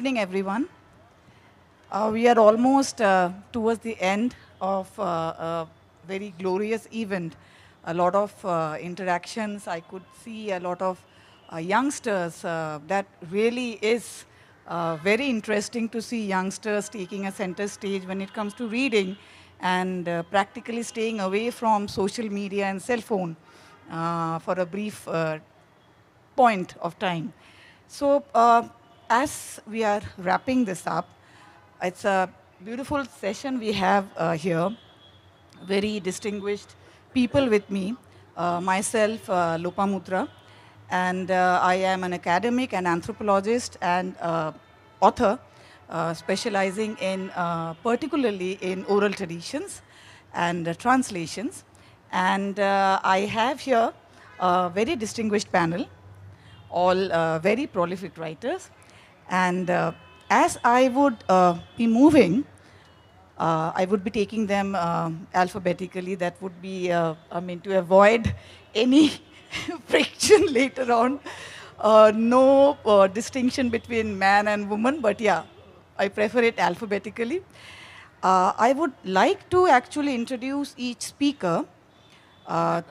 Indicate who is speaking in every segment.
Speaker 1: evening, everyone. We are almost towards the end of a very glorious event. A lot of interactions. I could see a lot of youngsters. That really is very interesting to see youngsters taking a center stage when it comes to reading and practically staying away from social media and cell phone for a brief point of time. So as we are wrapping this up, it's a beautiful session we have here. Very distinguished people with me. Myself, Lopamudra, and I am an academic and anthropologist and author specializing in particularly in oral traditions and translations. And I have here a very distinguished panel, all very prolific writers. And as I would be moving, I would be taking them alphabetically. That would be, to avoid any friction later on. No distinction between man and woman, but yeah, I prefer it alphabetically. I would like to actually introduce each speaker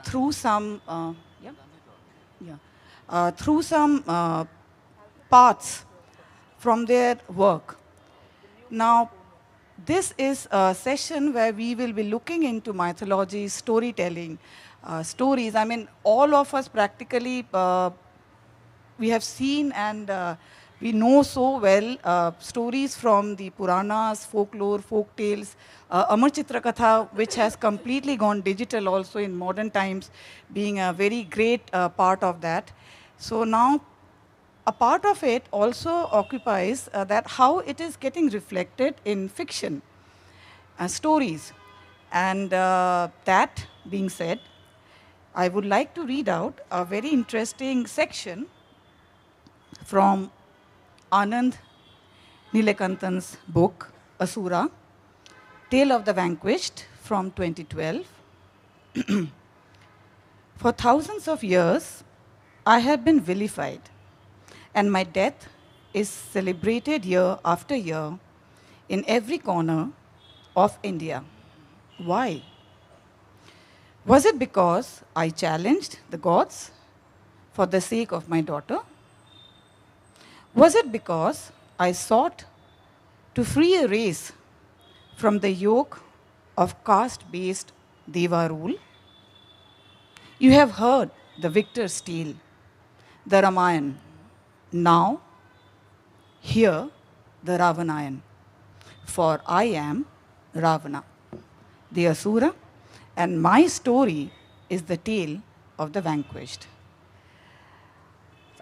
Speaker 1: through some, through some parts from their work. Now, this is a session where we will be looking into mythology, storytelling, stories. I mean, all of us practically, we have seen and we know so well stories from the Puranas, folklore, folk tales, Amar Chitra Katha, which has completely gone digital also in modern times, being a very great part of that. So now, a part of it also occupies that how it is getting reflected in fiction, stories. And that being said, I would like to read out a very interesting section from Anand Neelakantan's book, Asura, Tale of the Vanquished from 2012. For thousands of years, I have been vilified, and my death is celebrated year after year in every corner of India. Why? Was it because I challenged the gods for the sake of my daughter? Was it because I sought to free a race from the yoke of caste-based Deva rule? You have heard the victor's tale, the Ramayana. Now, hear the Ravanayan, for I am Ravana, the Asura, and my story is the tale of the vanquished.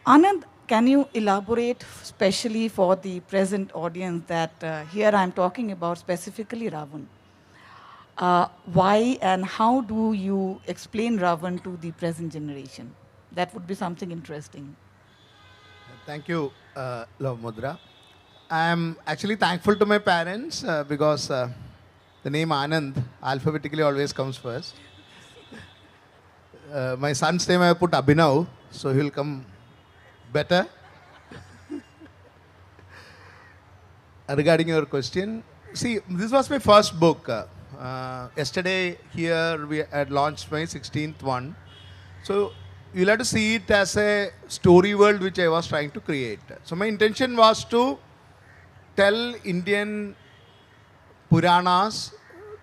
Speaker 1: Anand, can you elaborate specially for the present audience that here I'm talking about specifically Ravan? Why and how do you explain Ravan to the present generation? That would be something interesting.
Speaker 2: Thank you, Lopamudra. I'm actually thankful to my parents because the name Anand alphabetically always comes first. My son's name I put Abhinav, so he'll come better. Regarding your question, see, this was my first book. Yesterday here we had launched my 16th one. So you'll have to see it as a story world which I was trying to create. So my intention was to tell Indian Puranas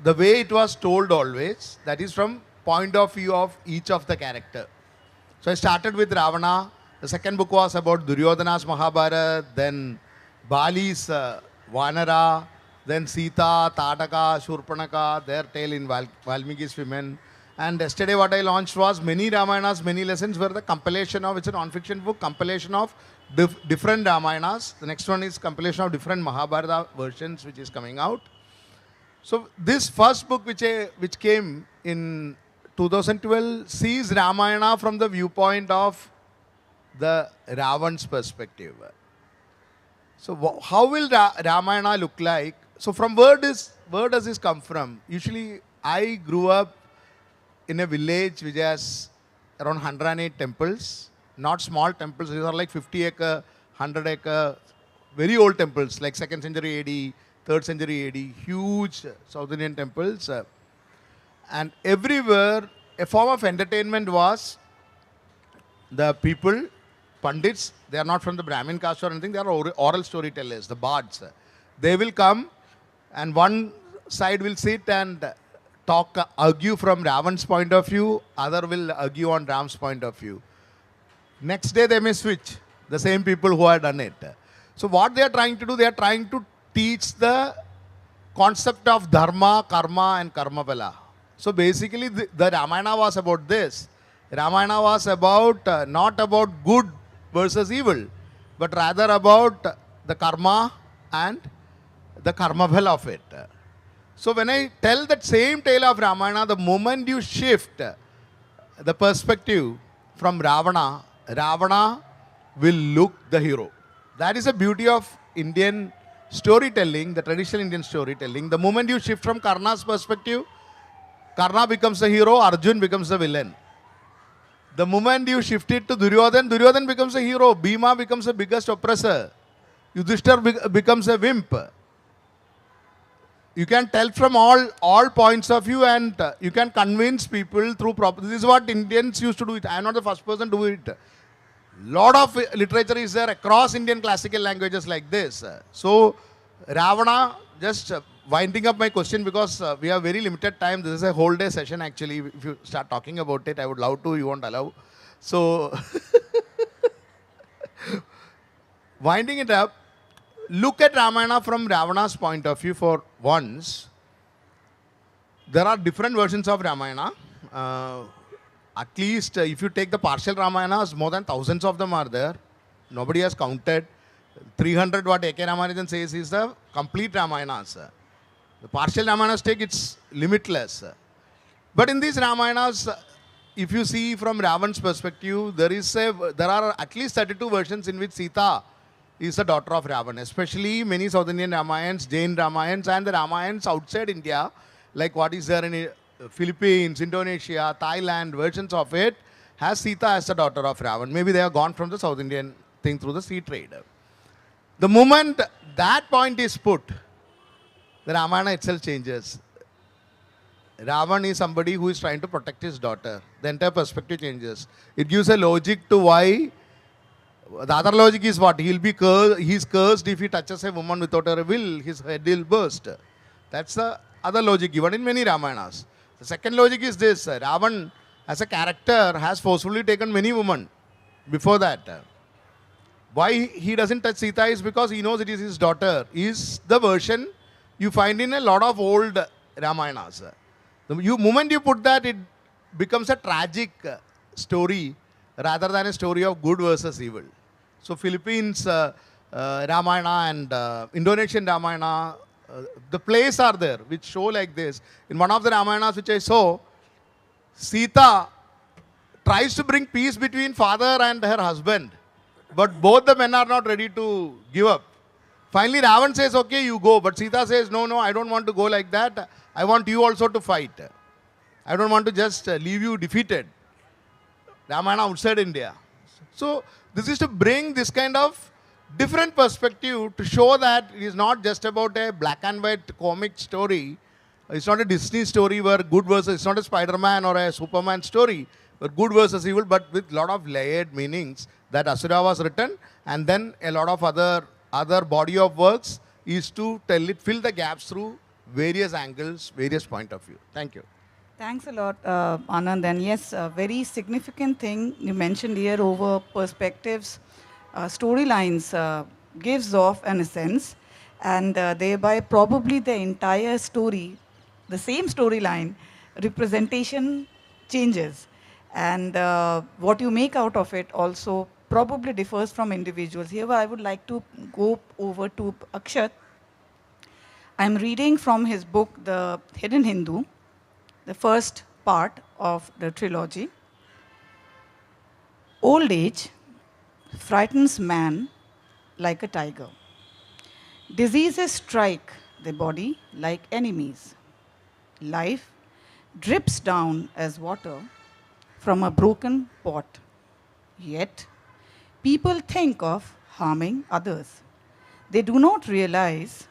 Speaker 2: the way it was told always, that is from point of view of each of the character. So I started with Ravana. The second book was about Duryodhana's Mahabharata, then Bali's Vanara, then Sita, Tataka, Shurpanaka, their tale in Valmiki's women. And yesterday what I launched was many Ramayanas, many lessons were the compilation of, it's a non-fiction book, compilation of different Ramayanas. The next one is compilation of different Mahabharata versions which is coming out. So this first book which came in 2012 sees Ramayana from the viewpoint of the Ravan's perspective. So how will Ramayana look like? So from where does this come from? Usually I grew up in a village which has around 108 temples, not small temples. These are like 50-acre, 100-acre very old temples like 2nd century AD, 3rd century AD, huge South Indian temples. And everywhere, a form of entertainment was the people, Pandits, they are not from the Brahmin caste or anything, they are oral storytellers, the bards. They will come and one side will sit and talk, argue from Ravan's point of view, other will argue on Ram's point of view. Next day they may switch, the same people who had done it. So what they are trying to do, they are trying to teach the concept of dharma, karma and karmapala. So basically the Ramayana was about this. Ramayana was about not about good versus evil, but rather about the karma and the karmapala of it. So when I tell that same tale of Ramayana, the moment you shift the perspective from Ravana, Ravana will look the hero. That is the beauty of Indian storytelling, the traditional Indian storytelling. The moment you shift from Karna's perspective, Karna becomes the hero, Arjun becomes the villain. The moment you shift it to Duryodhan, Duryodhan becomes a hero, Bhima becomes the biggest oppressor, Yudhishthir becomes a wimp. You can tell from all points of view and you can convince people through proper. This is what Indians used to do it. I am not the first person to do it. Lot of literature is there across Indian classical languages like this. So Ravana, just winding up my question because we have very limited time. This is a whole day session actually. If you start talking about it, I would love to, you won't allow. So winding it up, look at Ramayana from Ravana's point of view for once. There are different versions of Ramayana. At least if you take the partial Ramayanas, more than thousands of them are there. Nobody has counted. 300 what A.K. Ramanujan says is the complete Ramayanas. The partial Ramayanas take, it's limitless. But in these Ramayanas, if you see from Ravan's perspective, there are at least 32 versions in which Sita is the daughter of Ravan. Especially many South Indian Ramayans, Jain Ramayans and the Ramayans outside India, like what is there in Philippines, Indonesia, Thailand, versions of it, has Sita as the daughter of Ravan. Maybe they have gone from the South Indian thing through the sea trade. The moment that point is put, the Ramayana itself changes. Ravan is somebody who is trying to protect his daughter. The entire perspective changes. It gives a logic to why. The other logic is what? He's cursed if he touches a woman without her will, his head will burst. That's the other logic given in many Ramayanas. The second logic is this. Ravan as a character has forcefully taken many women before that. Why he doesn't touch Sita is because he knows it is his daughter. Is the version you find in a lot of old Ramayanas. The moment you put that, it becomes a tragic story rather than a story of good versus evil. So Philippines Ramayana and Indonesian Ramayana, the plays are there which show like this. In one of the Ramayanas which I saw, Sita tries to bring peace between father and her husband, but both the men are not ready to give up. Finally Ravan says, okay, you go, but Sita says, no, I don't want to go like that. I want you also to fight. I don't want to just leave you defeated. Ramayana outside India. So this is to bring this kind of different perspective to show that it is not just about a black and white comic story. It's not a Disney story where good versus, it's not a Spider-Man or a Superman story where good versus evil, but with a lot of layered meanings that Asura was written, and then a lot of other body of works is to tell it, fill the gaps through various angles, various point of view. Thank you.
Speaker 1: Thanks a lot, Anand. And yes, a very significant thing you mentioned here over perspectives, storylines gives off an essence, and thereby probably the entire story, the same storyline, representation changes. And what you make out of it also probably differs from individuals. Here I would like to go over to Akshat. I'm reading from his book, The Hidden Hindu, the first part of the trilogy. Old age frightens man like a tiger. Diseases strike the body like enemies. Life drips down as water from a broken pot. Yet, people think of harming others. They do not realize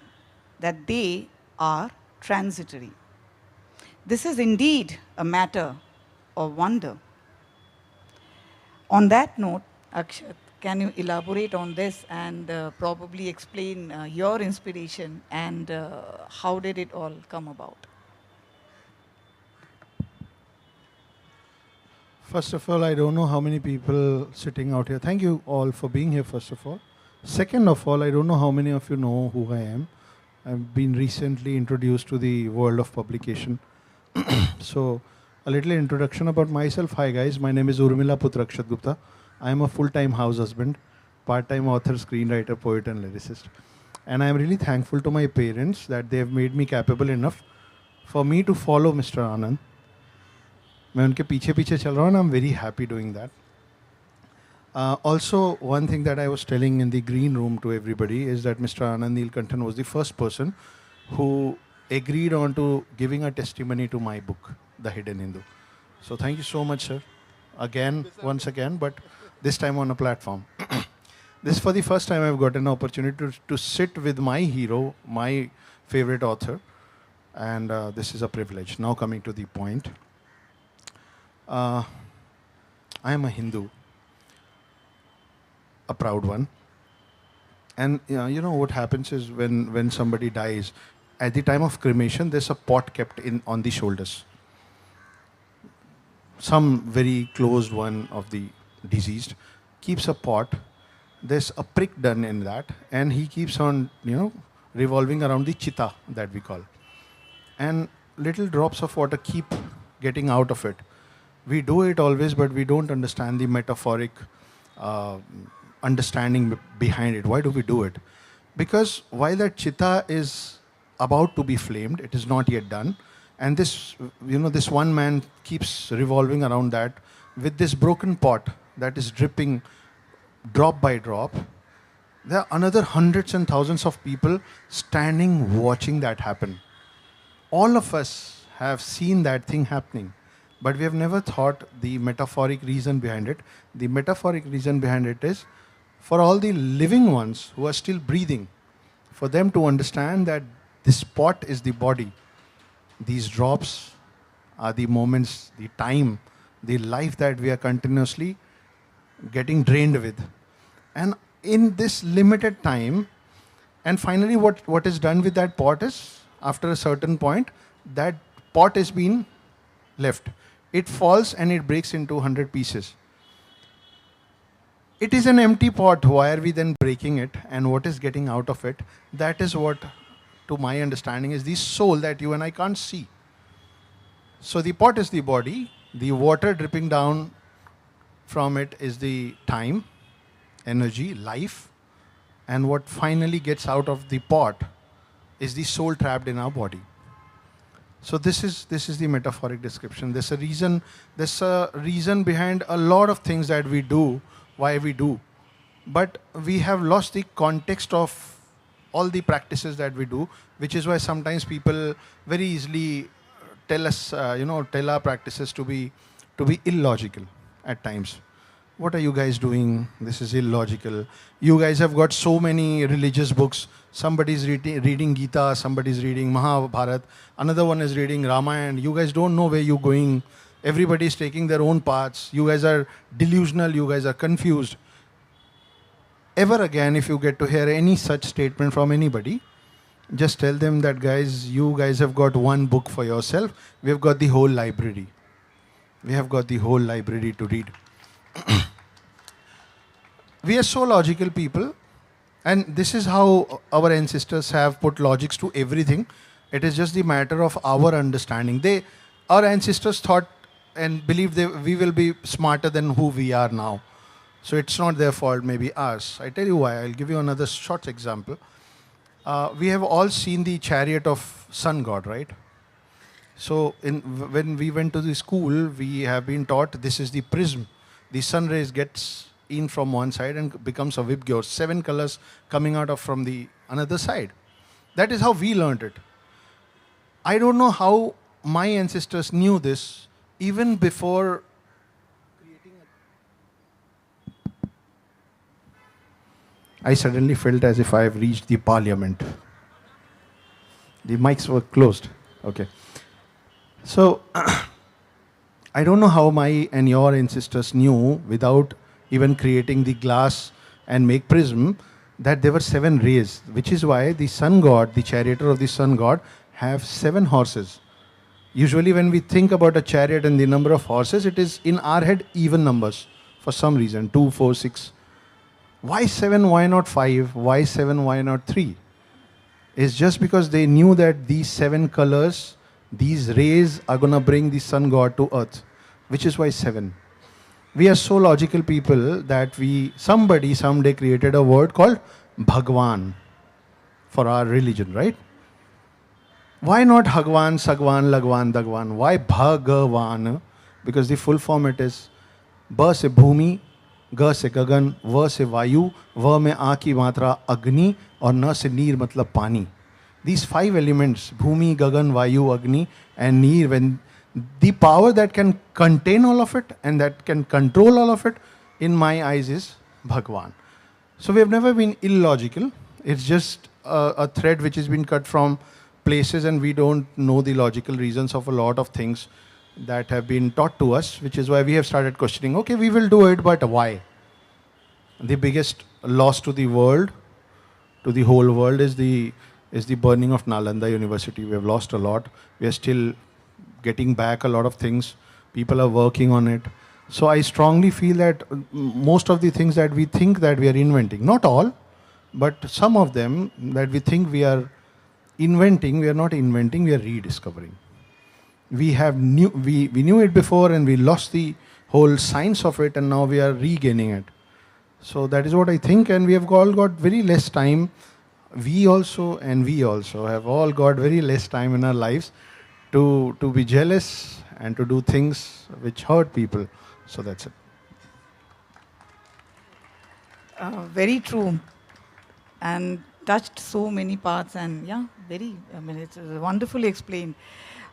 Speaker 1: that they are transitory. This is indeed a matter of wonder. On that note, Akshat, can you elaborate on this and probably explain your inspiration and how did it all come about?
Speaker 3: First of all, I don't know how many people sitting out here. Thank you all for being here, first of all. Second of all, I don't know how many of you know who I am. I've been recently introduced to the world of publication. So, a little introduction about myself. Hi guys, my name is Urmila Putra Akshat Gupta. I am a full-time house husband, part-time author, screenwriter, poet and lyricist. And I am really thankful to my parents that they have made me capable enough for me to follow Mr. Anand. मैं उनके पीछे पीछे चल रहा हूँ, and I'm very happy doing that. Also, one thing that I was telling in the green room to everybody is that Mr. Anand Neelakantan was the first person who agreed on to giving a testimony to my book, The Hidden Hindu. So thank you so much, sir. Again, once again, but this time on a platform. This is for the first time I've got an opportunity to sit with my hero, my favorite author, and this is a privilege. Now coming to the point. I am a Hindu, a proud one. And you know what happens is when somebody dies, at the time of cremation, there's a pot kept on the shoulders. Some very close one of the deceased keeps a pot. There's a prick done in that, and he keeps on, revolving around the chitta that we call. And little drops of water keep getting out of it. We do it always, but we don't understand the metaphoric understanding behind it. Why do we do it? Because while that chitta is about to be flamed, it is not yet done. And this, this one man keeps revolving around that with this broken pot that is dripping drop by drop. There are another hundreds and thousands of people standing watching that happen. All of us have seen that thing happening. But we have never thought the metaphoric reason behind it. The metaphoric reason behind it is for all the living ones who are still breathing, for them to understand that this pot is the body. These drops are the moments, the time, the life that we are continuously getting drained with. And in this limited time, and finally what is done with that pot is, after a certain point, that pot is being left. It falls and it breaks into 100 pieces. It is an empty pot. Why are we then breaking it? And what is getting out of it? That is what, to my understanding, is the soul that you and I can't see. So the pot is the body. The water dripping down from it is the time, energy, life. And what finally gets out of the pot is the soul trapped in our body. So this is the metaphoric description. There's a reason behind a lot of things that we do, why we do. But we have lost the context of all the practices that we do, which is why sometimes people very easily tell us, tell our practices to be illogical at times. What are you guys doing? This is illogical. You guys have got so many religious books. Somebody's reading Gita, somebody's reading Mahabharata, another one is reading Ramayana. You guys don't know where you're going. Everybody's taking their own paths. You guys are delusional. You guys are confused. Ever again, if you get to hear any such statement from anybody, just tell them that, guys, you guys have got one book for yourself. We have got the whole library. We have got the whole library to read. We are so logical people, and this is how our ancestors have put logics to everything. It is just the matter of our understanding. Our ancestors thought and believed we will be smarter than who we are now. So it's not their fault, maybe ours. I tell you why. I'll give you another short example. We have all seen the chariot of sun god, right? So when we went to the school, we have been taught this is the prism. The sun rays gets in from one side and becomes a vibgyor, 7 colors coming out of from the another side. That is how we learned it. I don't know how my ancestors knew this even before creating I suddenly felt as if I have reached the parliament. The mics were closed. Okay. So, I don't know how my and your ancestors knew without even creating the glass and make prism that there were 7 rays, which is why the sun god, the charioteer of the sun god, have 7 horses. Usually when we think about a chariot and the number of horses, it is in our head even numbers for some reason, 2, 4, 6. Why 7, why not 5? Why 7, why not 3? It's just because they knew that these 7 colors, these rays are going to bring the sun god to earth, which is why 7. We are so logical people that somebody someday created a word called Bhagwan for our religion, right? Why not Hagwan, Sagwan, Lagwan, Dagwan? Why Bhagavan? Because the full form it is Ba se Bhumi, Ga se Gagan, Va se Vayu, Va mein A ki matra Agni, और न से नीर मतलब पानी. These 5 elements, Bhumi, Gagan, Vayu, Agni and Neer, when the power that can contain all of it and that can control all of it, in my eyes is Bhagwan. So we have never been illogical. It's just a thread which has been cut from places and we don't know the logical reasons of a lot of things that have been taught to us, which is why we have started questioning, okay, we will do it, but why? The biggest loss to the world, to the whole world, is the burning of Nalanda University. We have lost a lot. We are still getting back a lot of things. People are working on it. So I strongly feel that most of the things that we think that we are inventing, not all, but some of them that we think we are inventing, we are not inventing, we are rediscovering. We knew it before and we lost the whole science of it and now we are regaining it. So that is what I think, and we have all got very less time. We also have all got very less time in our lives to be jealous and to do things which hurt people. So that's it.
Speaker 1: Very true. And touched so many parts, and yeah, it's wonderfully explained.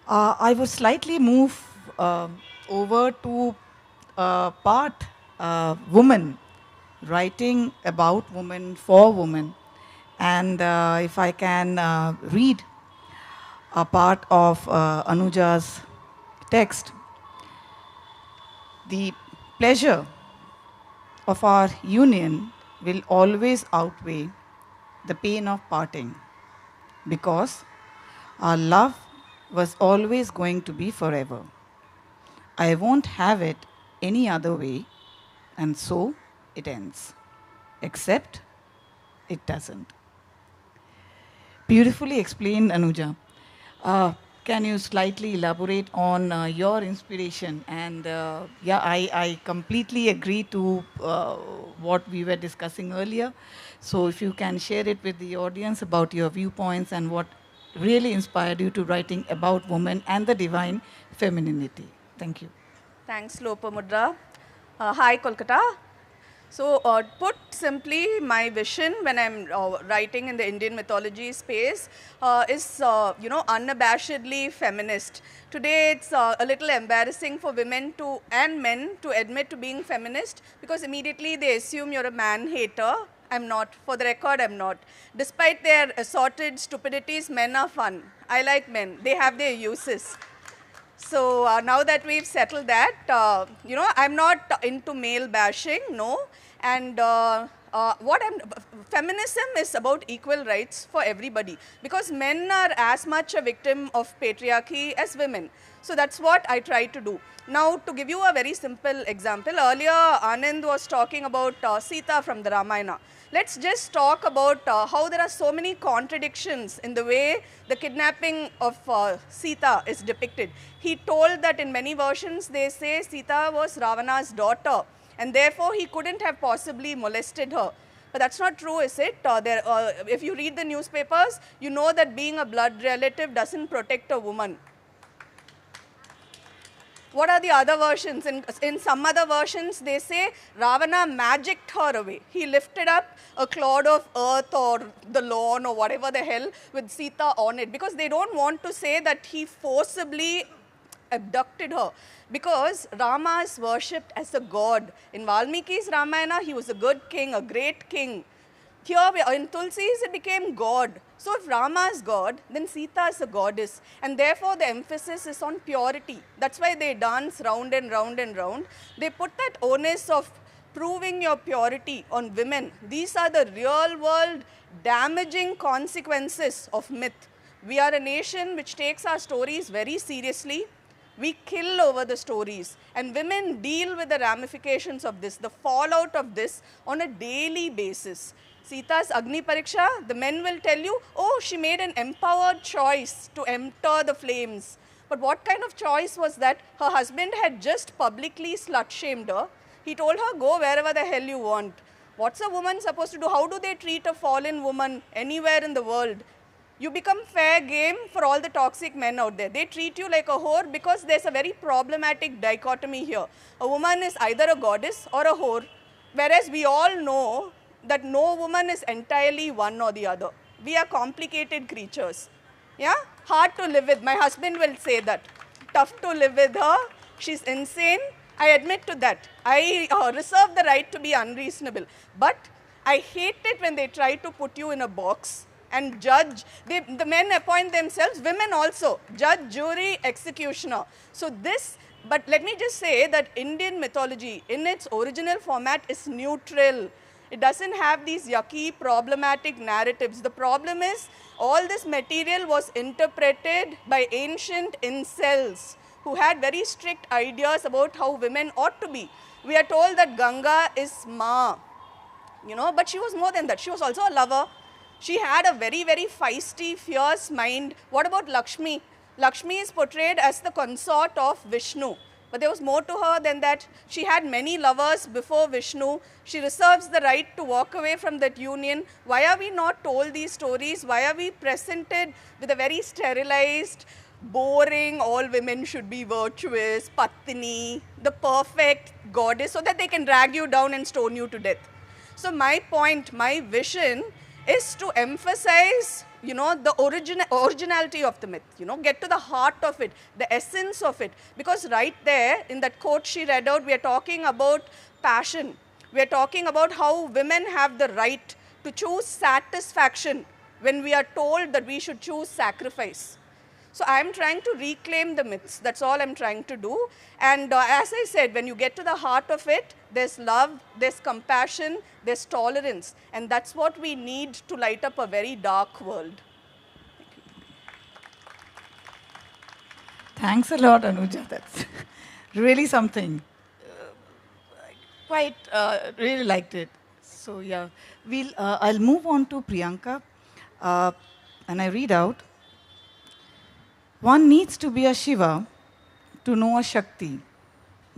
Speaker 1: I would slightly move over to part women, writing about women for women. And if I can read a part of Anuja's text, the pleasure of our union will always outweigh the pain of parting, because our love was always going to be forever. I won't have it any other way, and so it ends. Except it doesn't. Beautifully explained, Anuja. Can you slightly elaborate on your inspiration? And I completely agree to what we were discussing earlier. So if you can share it with the audience about your viewpoints and what really inspired you to writing about women and the divine femininity. Thank you.
Speaker 4: Thanks, Lopamudra. Hi, Kolkata. So, put simply, my vision when I'm writing in the Indian mythology space is, unabashedly feminist. Today, it's a little embarrassing for women and men to admit to being feminist, because immediately they assume you're a man-hater. I'm not. For the record, I'm not. Despite their assorted stupidities, men are fun. I like men. They have their uses. So now that we've settled that, I'm not into male bashing, no. And feminism is about equal rights for everybody, because men are as much a victim of patriarchy as women. So that's what I try to do. Now, to give you a very simple example, earlier Anand was talking about Sita from the Ramayana. Let's just talk about how there are so many contradictions in the way the kidnapping of Sita is depicted. He told that in many versions they say Sita was Ravana's daughter, and therefore he couldn't have possibly molested her. But that's not true, is it? If you read the newspapers, you know that being a blood relative doesn't protect a woman. What are the other versions? In some other versions, they say Ravana magicked her away. He lifted up a clod of earth or the lawn or whatever the hell with Sita on it, because they don't want to say that he forcibly abducted her, because Rama is worshipped as a god. In Valmiki's Ramayana, he was a good king, a great king. Here in Tulsi's it became God. So if Rama is God, then Sita is a goddess. And therefore the emphasis is on purity. That's why they dance round and round and round. They put that onus of proving your purity on women. These are the real world damaging consequences of myth. We are a nation which takes our stories very seriously. We kill over the stories, and women deal with the ramifications of this, the fallout of this on a daily basis. Sita's Agni Pariksha, the men will tell you, oh, she made an empowered choice to enter the flames. But what kind of choice was that? Her husband had just publicly slut-shamed her. He told her, go wherever the hell you want. What's a woman supposed to do? How do they treat a fallen woman anywhere in the world? You become fair game for all the toxic men out there. They treat you like a whore because there's a very problematic dichotomy here. A woman is either a goddess or a whore, whereas we all know that no woman is entirely one or the other. We are complicated creatures. Yeah? Hard to live with. My husband will say that. Tough to live with her. She's insane. I admit to that. I reserve the right to be unreasonable. But I hate it when they try to put you in a box and judge. The men appoint themselves, women also, judge, jury, executioner. So this, but let me just say that Indian mythology in its original format is neutral. It doesn't have these yucky, problematic narratives. The problem is all this material was interpreted by ancient incels who had very strict ideas about how women ought to be. We are told that Ganga is Ma, you know, but she was more than that. She was also a lover. She had a very, very feisty, fierce mind. What about Lakshmi? Lakshmi is portrayed as the consort of Vishnu. But there was more to her than that. She had many lovers before Vishnu. She reserves the right to walk away from that union. Why are we not told these stories? Why are we presented with a very sterilized, boring, all women should be virtuous, Patni, the perfect goddess, so that they can drag you down and stone you to death? So my point, my vision is to emphasize, you know, the originality of the myth, you know, get to the heart of it, the essence of it. Because right there, in that quote she read out, we are talking about passion. We are talking about how women have the right to choose satisfaction when we are told that we should choose sacrifice. So I'm trying to reclaim the myths. That's all I'm trying to do. And as I said, when you get to the heart of it, there's love, there's compassion, there's tolerance. And that's what we need to light up a very dark world.
Speaker 1: Thanks a lot, Anuja. That's really something. Quite really liked it. So yeah, I'll move on to Priyanka. And I read out. One needs to be a Shiva to know a Shakti,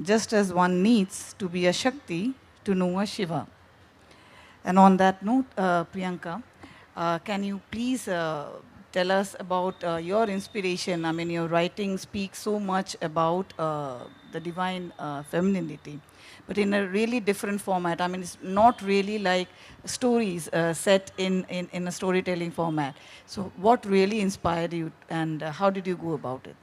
Speaker 1: just as one needs to be a Shakti to know a Shiva. And on that note, Priyanka, can you please tell us about your inspiration? I mean, your writing speaks so much about the divine femininity, but in a really different format. I mean, it's not really like stories set in a storytelling format. So what really inspired you, and how did you go about it?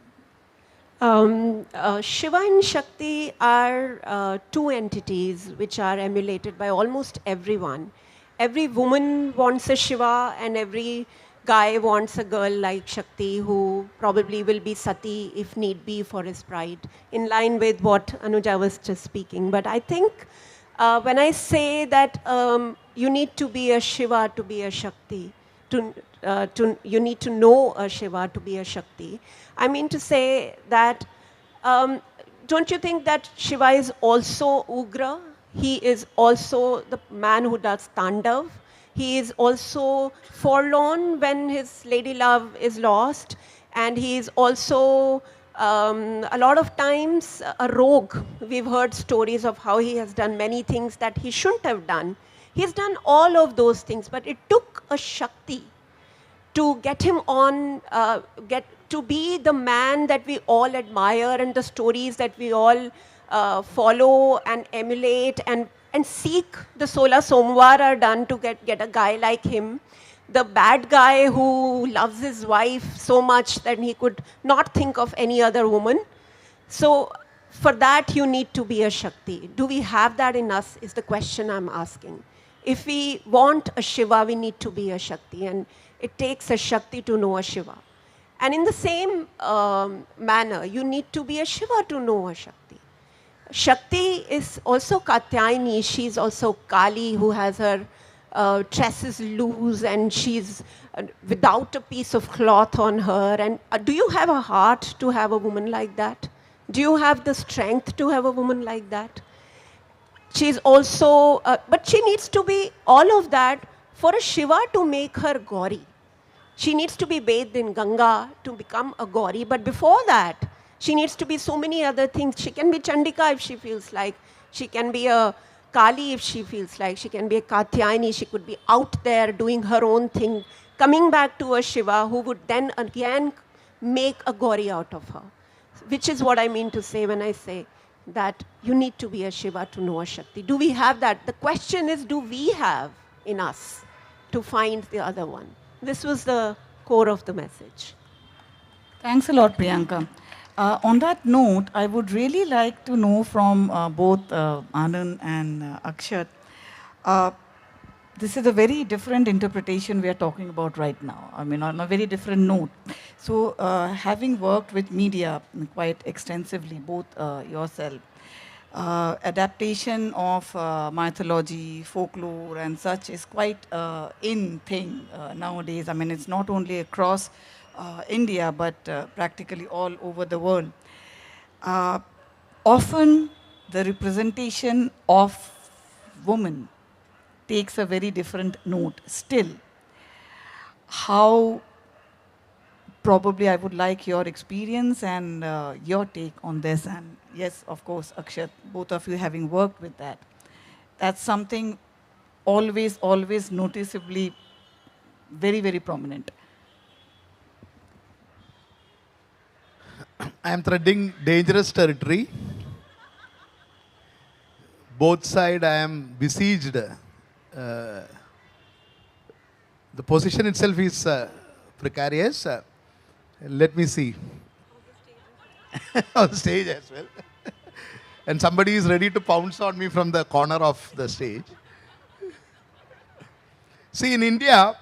Speaker 5: Shiva and Shakti are two entities which are emulated by almost everyone. Every woman wants a Shiva and every guy wants a girl like Shakti who probably will be Sati if need be for his pride, in line with what Anuja was just speaking. But I think when I say that you need to be a Shiva to be a Shakti, you need to know a Shiva to be a Shakti, I mean to say that don't you think that Shiva is also Ugra? He is also the man who does Tandav. He is also forlorn when his lady love is lost, and he is also a lot of times a rogue. We've heard stories of how he has done many things that he shouldn't have done. He's done all of those things, but it took a Shakti to get him on, to be the man that we all admire and the stories that we all follow and emulate and seek. The Sola Somvar are done to get a guy like him. The bad guy who loves his wife so much that he could not think of any other woman. So for that you need to be a Shakti. Do we have that in us is the question I'm asking. If we want a Shiva, we need to be a Shakti. And it takes a Shakti to know a Shiva. And in the same manner, you need to be a Shiva to know a Shakti. Shakti is also Katyayani. She's also Kali, who has her tresses loose and she's without a piece of cloth on her. And do you have a heart to have a woman like that? Do you have the strength to have a woman like that? She's also, but she needs to be all of that for a Shiva to make her Gauri. She needs to be bathed in Ganga to become a Gauri. But before that, she needs to be so many other things. She can be Chandika if she feels like. She can be a Kali if she feels like. She can be a Katyayani. She could be out there doing her own thing, coming back to a Shiva who would then again make a Gauri out of her. Which is what I mean to say when I say that you need to be a Shiva to know a Shakti. Do we have that? The question is, do we have in us to find the other one? This was the core of the message.
Speaker 1: Thanks a lot, Priyanka. On that note, I would really like to know from both Anand and Akshat. This is a very different interpretation we are talking about right now. I mean, on a very different note. So, having worked with media quite extensively, both yourself, adaptation of mythology, folklore, and such is quite in thing nowadays. I mean, it's not only across India, but practically all over the world. Often, the representation of women takes a very different note still. How, probably I would like your experience and your take on this. And yes, of course, Akshat, both of you having worked with that. That's something always, always noticeably very, very prominent.
Speaker 2: I am treading dangerous territory. Both sides I am besieged. The position itself is precarious. Let me see. On stage as well. And somebody is ready to pounce on me from the corner of the stage. See, in India,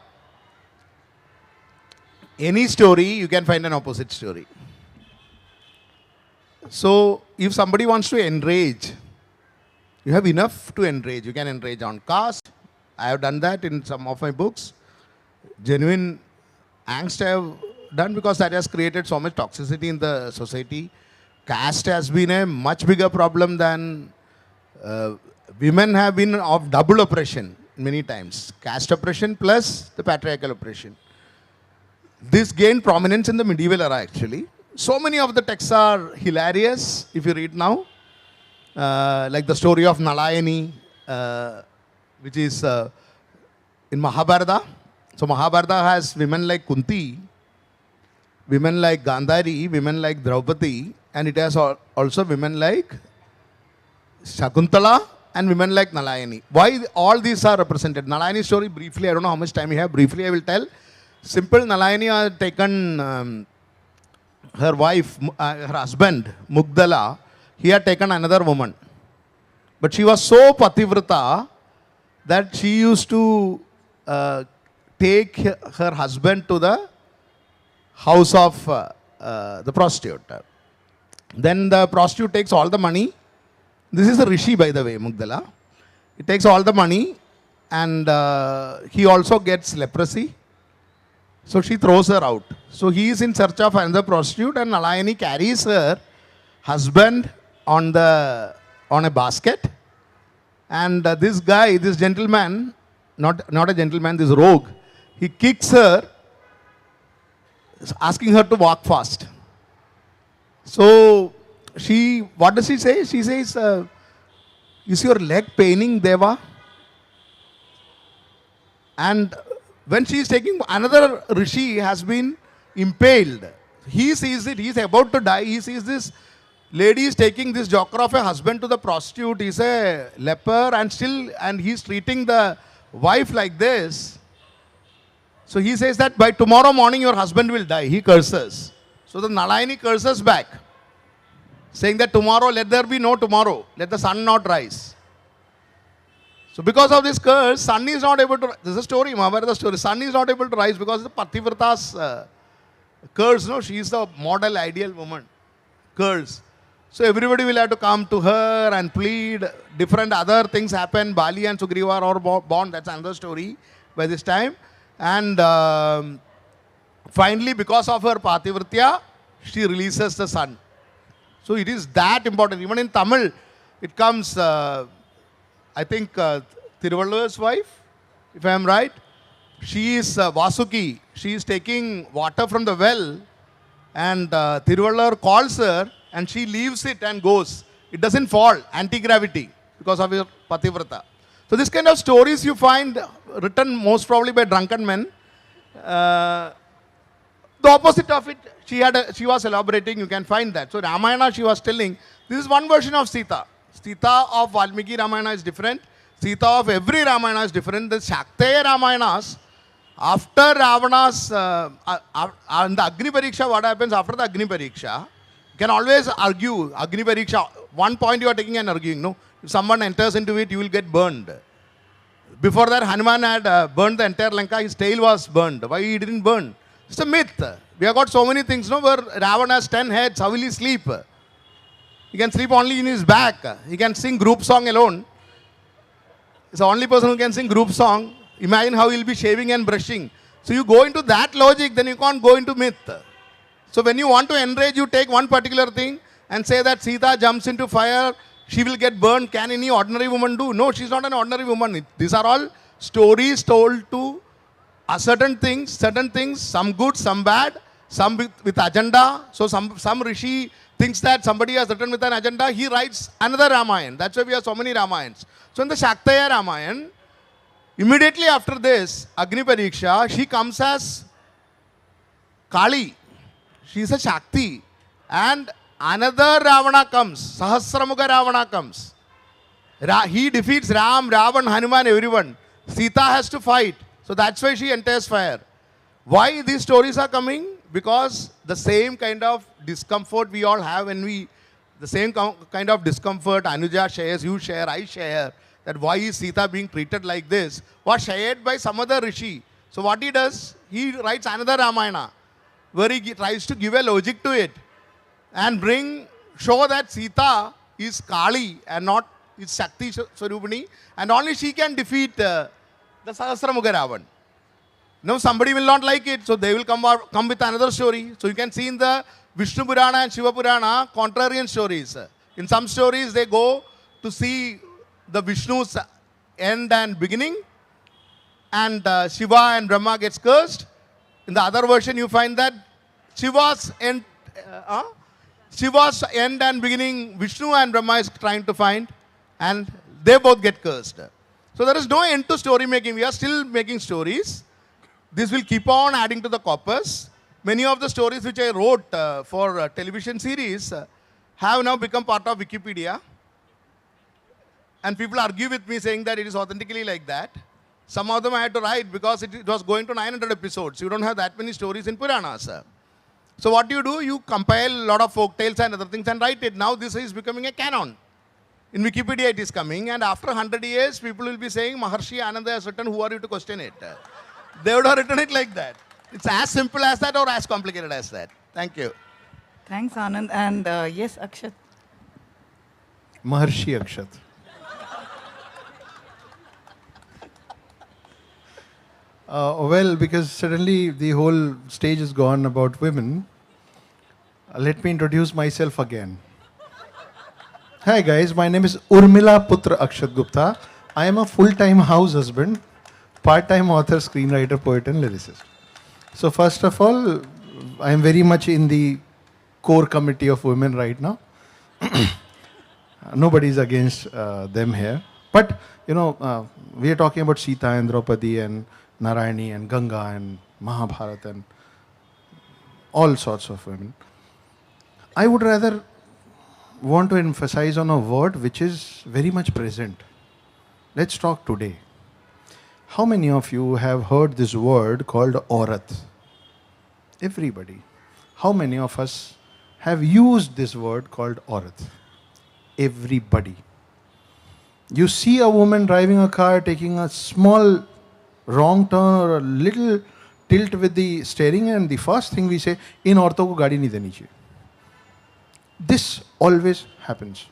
Speaker 2: any story, you can find an opposite story. So, if somebody wants to enrage, you have enough to enrage. You can enrage on caste. I have done that in some of my books. Genuine angst I have done because that has created so much toxicity in the society. Caste has been a much bigger problem than women have been of double oppression many times. Caste oppression plus the patriarchal oppression. This gained prominence in the medieval era actually. So many of the texts are hilarious if you read now. Like the story of Nalayani, which is in Mahabharata. So Mahabharata has women like Kunti, women like Gandhari, women like Draupadi, and it has also women like Shakuntala and women like Nalayani. Why all these are represented? Nalayani story briefly, I don't know how much time we have, briefly I will tell. Simple, Nalayani has taken her wife, her husband, Mugdala, he had taken another woman. But she was so pativrata that she used to take her husband to the house of the prostitute. Then the prostitute takes all the money. This is a rishi, by the way, Mugdala. He takes all the money and he also gets leprosy. So she throws her out. So he is in search of another prostitute and Nalayani carries her husband on a basket. And this guy, this gentleman, not a gentleman, this rogue, he kicks her, asking her to walk fast. So what does she say? She says, is your leg paining, Deva? And when she is taking, another rishi has been impaled. He sees it, he is about to die, he sees this lady is taking this joker of a husband to the prostitute, he's a leper and he's treating the wife like this. So he says that by tomorrow morning your husband will die. He curses. So the Nalayani curses back, saying that tomorrow, let there be no tomorrow. Let the sun not rise. So because of this curse, sun is not able to, this is a story, Mahabharata story, sun is not able to rise because of the Pativrata's curse, no? She is the model ideal woman. Curse. So everybody will have to come to her and plead. Different other things happen. Bali and Sugriva are born. That's another story by this time. And finally, because of her Pativritya, she releases the sun. So it is that important. Even in Tamil, it comes, I think, Thiruvalluvar's wife, if I am right. She is Vasuki. She is taking water from the well, and Thiruvalluvar calls her, and she leaves it and goes. It doesn't fall, anti-gravity, because of her Pativrata. So this kind of stories you find written most probably by drunken men. The opposite of it, she was elaborating, you can find that. So Ramayana, she was telling, this is one version of Sita. Sita of Valmiki Ramayana is different. Sita of every Ramayana is different. The Shakteya Ramayanas, after Ravana's, in the Agni Pariksha, what happens after the Agni Pariksha? You can always argue, Agni Pariksha, one point you are taking and arguing, no? If someone enters into it, you will get burned. Before that, Hanuman had burned the entire Lanka, his tail was burned. Why he didn't burn? It's a myth. We have got so many things, no, where Ravana has 10 heads. How will he sleep? He can sleep only in his back. He can sing group song alone. He's the only person who can sing group song. Imagine how he'll be shaving and brushing. So you go into that logic, then you can't go into myth. So when you want to enrage, you take one particular thing and say that Sita jumps into fire, she will get burned. Can any ordinary woman do? No, she's not an ordinary woman. These are all stories told to certain things, some good, some bad, some with agenda. So some rishi thinks that somebody has written with an agenda, he writes another Ramayana. That's why we have so many Ramayans. So in the Shakteya Ramayana, immediately after this, Agni Pariksha, she comes as Kali. She is a Shakti. And another Ravana comes, Sahasramukha Ravana comes. He defeats Ram, Ravan, Hanuman, everyone. Sita has to fight. So that's why she enters fire. Why these stories are coming? Because the same kind of discomfort we all have when the same kind of discomfort Anuja shares, you share, I share, that why is Sita being treated like this, was shared by some other rishi. So what he does, he writes another Ramayana, where he tries to give a logic to it and show that Sita is Kali and not is Shakti Swarupini, and only she can defeat the Sahasramukha Ravan. No, somebody will not like it, so they will come with another story. So you can see in the Vishnu Purana and Shiva Purana contrarian stories. In some stories, they go to see the Vishnu's end and beginning, and Shiva and Brahma gets cursed. In the other version, you find that Shiva's end and beginning, Vishnu and Brahma is trying to find, and they both get cursed. So there is no end to story making. We are still making stories. This will keep on adding to the corpus. Many of the stories which I wrote for television series have now become part of Wikipedia. And people argue with me saying that it is authentically like that. Some of them I had to write because it was going to 900 episodes. You don't have that many stories in Puranas. So what do? You compile a lot of folk tales and other things and write it. Now this is becoming a canon. In Wikipedia it is coming, and after 100 years, people will be saying, Maharshi Ananda has written, who are you to question it? They would have written it like that. It's as simple as that or as complicated as that. Thank you.
Speaker 1: Thanks, Anand. And yes, Akshat.
Speaker 3: Maharshi Akshat. Well, because suddenly the whole stage is gone about women, let me introduce myself again. Hi guys, my name is Urmila Putra Akshat Gupta. I am a full-time house husband, part-time author, screenwriter, poet and lyricist. So first of all, I am very much in the core committee of women right now. Nobody is against them here. But, you know, we are talking about Sita and Draupadi and Narayani and Ganga and Mahabharata and all sorts of women. I would rather want to emphasize on a word which is very much present. Let's talk today. How many of you have heard this word called aurat? Everybody. How many of us have used this word called aurat? Everybody. You see a woman driving a car, taking a small wrong turn or a little tilt with the steering, and the first thing we say, in औरतों को गाड़ी नहीं देनी चाहिए. This always happens.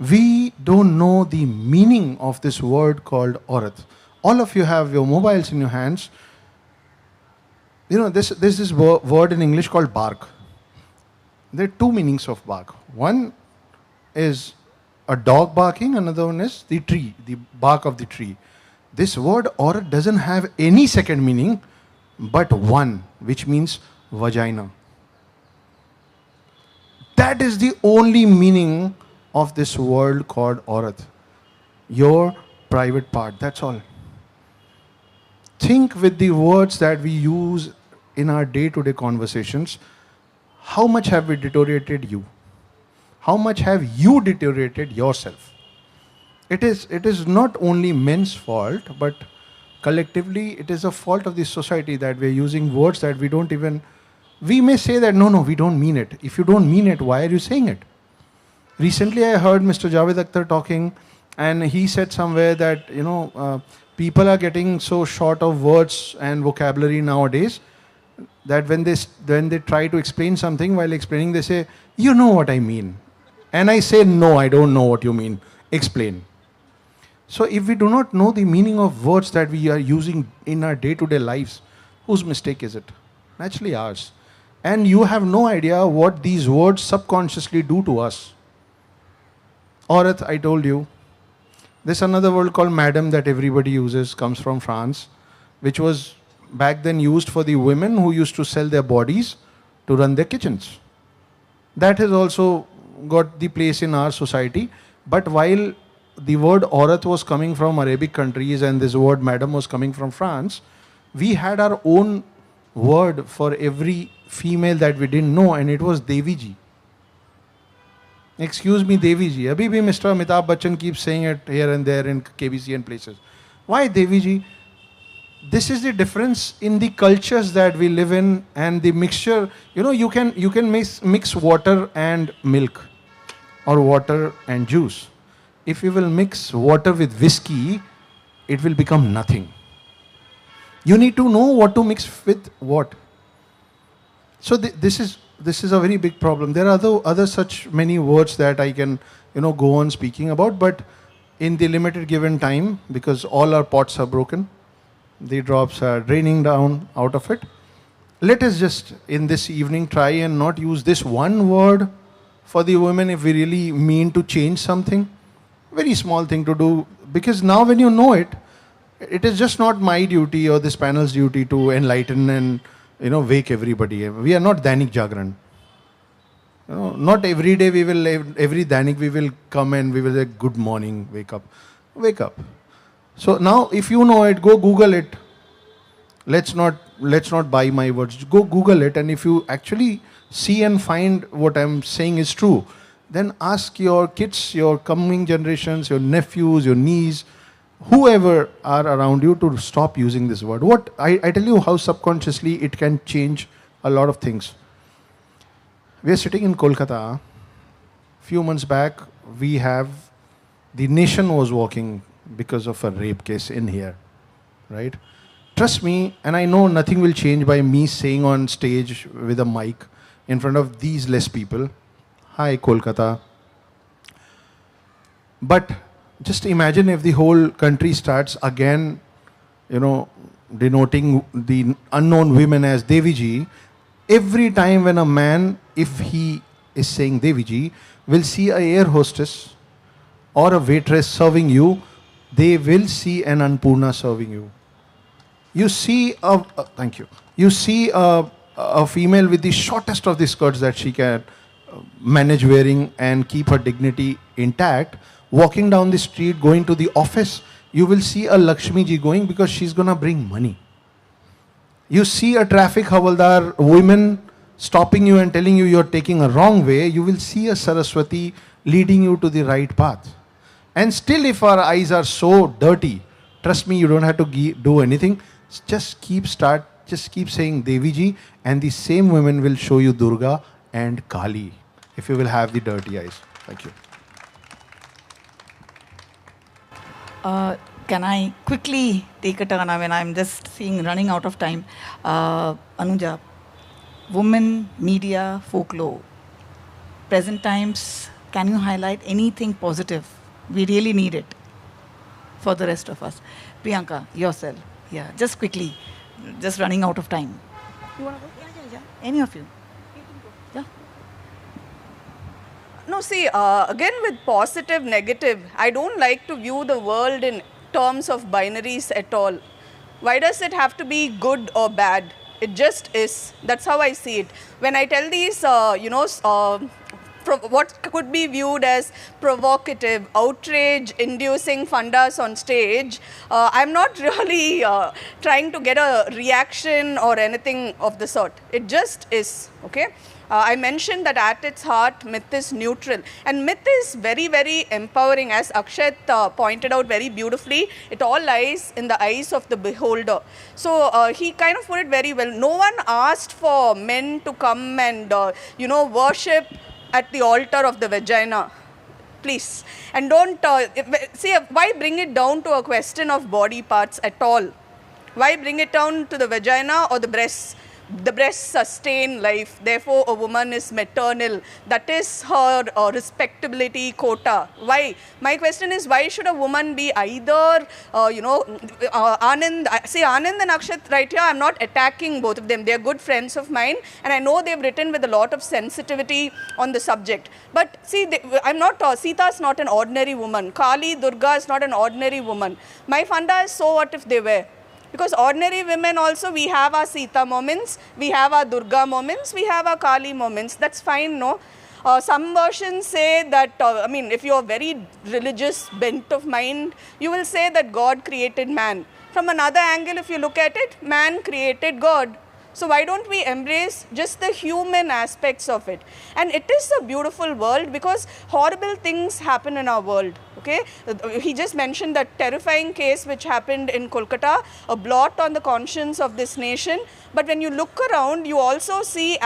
Speaker 3: We don't know the meaning of this word called aurat. All of you have your mobiles in your hands. You know, there's this word in English called bark. There are two meanings of bark. One is a dog barking, another one is the tree, the bark of the tree. This word aurat doesn't have any second meaning but one, which means vagina. That is the only meaning of this word called aurat. Your private part, that's all. Think with the words that we use in our day-to-day conversations. How much have we deteriorated you? How much have you deteriorated yourself? It is not only men's fault, but collectively it is a fault of the society that we are using words that we don't even... We may say that, no, we don't mean it. If you don't mean it, why are you saying it? Recently I heard Mr. Javed Akhtar talking, and he said somewhere that, people are getting so short of words and vocabulary nowadays that when they try to explain something, while explaining they say, you know what I mean. And I say, no, I don't know what you mean. Explain. So if we do not know the meaning of words that we are using in our day-to-day lives, whose mistake is it? Naturally ours. And you have no idea what these words subconsciously do to us. Aurat, I told you. There's another word called madam that everybody uses, comes from France, which was back then used for the women who used to sell their bodies to run their kitchens. That has also got the place in our society. But while the word aurat was coming from Arabic countries and this word madam was coming from France, we had our own word for every female that we didn't know, and it was Devi ji. Excuse me, Devi ji. Abhi bhi Mr. Amitabh Bachchan keeps saying it here and there in KBC and places. Why Devi ji? This is the difference in the cultures that we live in and the mixture. You can mix water and milk or water and juice. If you will mix water with whiskey, it will become nothing. You need to know what to mix with what. So this is a very big problem. There are other such many words that I can go on speaking about, but in the limited given time, because all our pots are broken, the drops are draining down out of it. Let us just in this evening try and not use this one word for the women if we really mean to change something. Very small thing to do, because now when you know it, it is just not my duty or this panel's duty to enlighten and wake everybody. We are not Dainik Jagran. Not every day every Dainik we will come and we will say, good morning, wake up. So now if you know it, go Google it. Let's not buy my words. Go Google it, and if you actually see and find what I'm saying is true, then ask your kids, your coming generations, your nephews, your niece, whoever are around you to stop using this word. What I tell you how subconsciously it can change a lot of things. We are sitting in Kolkata. Few months back, the nation was walking because of a rape case in here, right? Trust me, and I know nothing will change by me saying on stage with a mic in front of these less people, hi Kolkata. But just imagine if the whole country starts again, denoting the unknown women as Devi ji. Every time when a man, if he is saying Devi ji, will see a air hostess or a waitress serving you, they will see an Annapurna serving you. You see thank you. You see a female with the shortest of the skirts that she can manage wearing and keep her dignity intact, walking down the street, going to the office. You will see a Lakshmi ji going because she's going to bring money. You see a traffic havaldar women stopping you and telling you you're taking a wrong way. You will see a Saraswati leading you to the right path. And still, if our eyes are so dirty, trust me, you don't have to do anything. Just keep saying Devi ji, and the same women will show you Durga and Kali, if you will have the dirty eyes. Thank you.
Speaker 1: Can I quickly take a turn? I mean, I'm just seeing running out of time. Anuja, women, media, folklore, present times, can you highlight anything positive? We really need it for the rest of us. Priyanka, yourself. Yeah, just quickly. Just running out of time. You want to go? Yeah. Any of you? Yeah.
Speaker 4: No, see, again with positive, negative, I don't like to view the world in terms of binaries at all. Why does it have to be good or bad? It just is. That's how I see it. When I tell these, what could be viewed as provocative, outrage-inducing fundas on stage, I'm not really trying to get a reaction or anything of the sort. It just is, okay? I mentioned that at its heart, myth is neutral. And myth is very, very empowering. As Akshat pointed out very beautifully, it all lies in the eyes of the beholder. So he kind of put it very well. No one asked for men to come and, worship at the altar of the vagina. Please. And don't, see, why bring it down to a question of body parts at all? Why bring it down to the vagina or the breasts? The breasts sustain life, therefore a woman is maternal. That is her respectability quota. Why? My question is, why should a woman be either, Anand, see Anand and Akshat right here, I'm not attacking both of them. They're good friends of mine and I know they've written with a lot of sensitivity on the subject. But see, Sita is not an ordinary woman. Kali, Durga is not an ordinary woman. My funda is, so what if they were? Because ordinary women also, we have our Sita moments, we have our Durga moments, we have our Kali moments. That's fine, no? Some versions say that, if you're very religious bent of mind, you will say that God created man. From another angle, if you look at it, man created God. So why don't we embrace just the human aspects of it? And it is a beautiful world because horrible things happen in our world. Okay, he just mentioned that terrifying case which happened in Kolkata, a blot on the conscience of this nation. But when you look around, you also see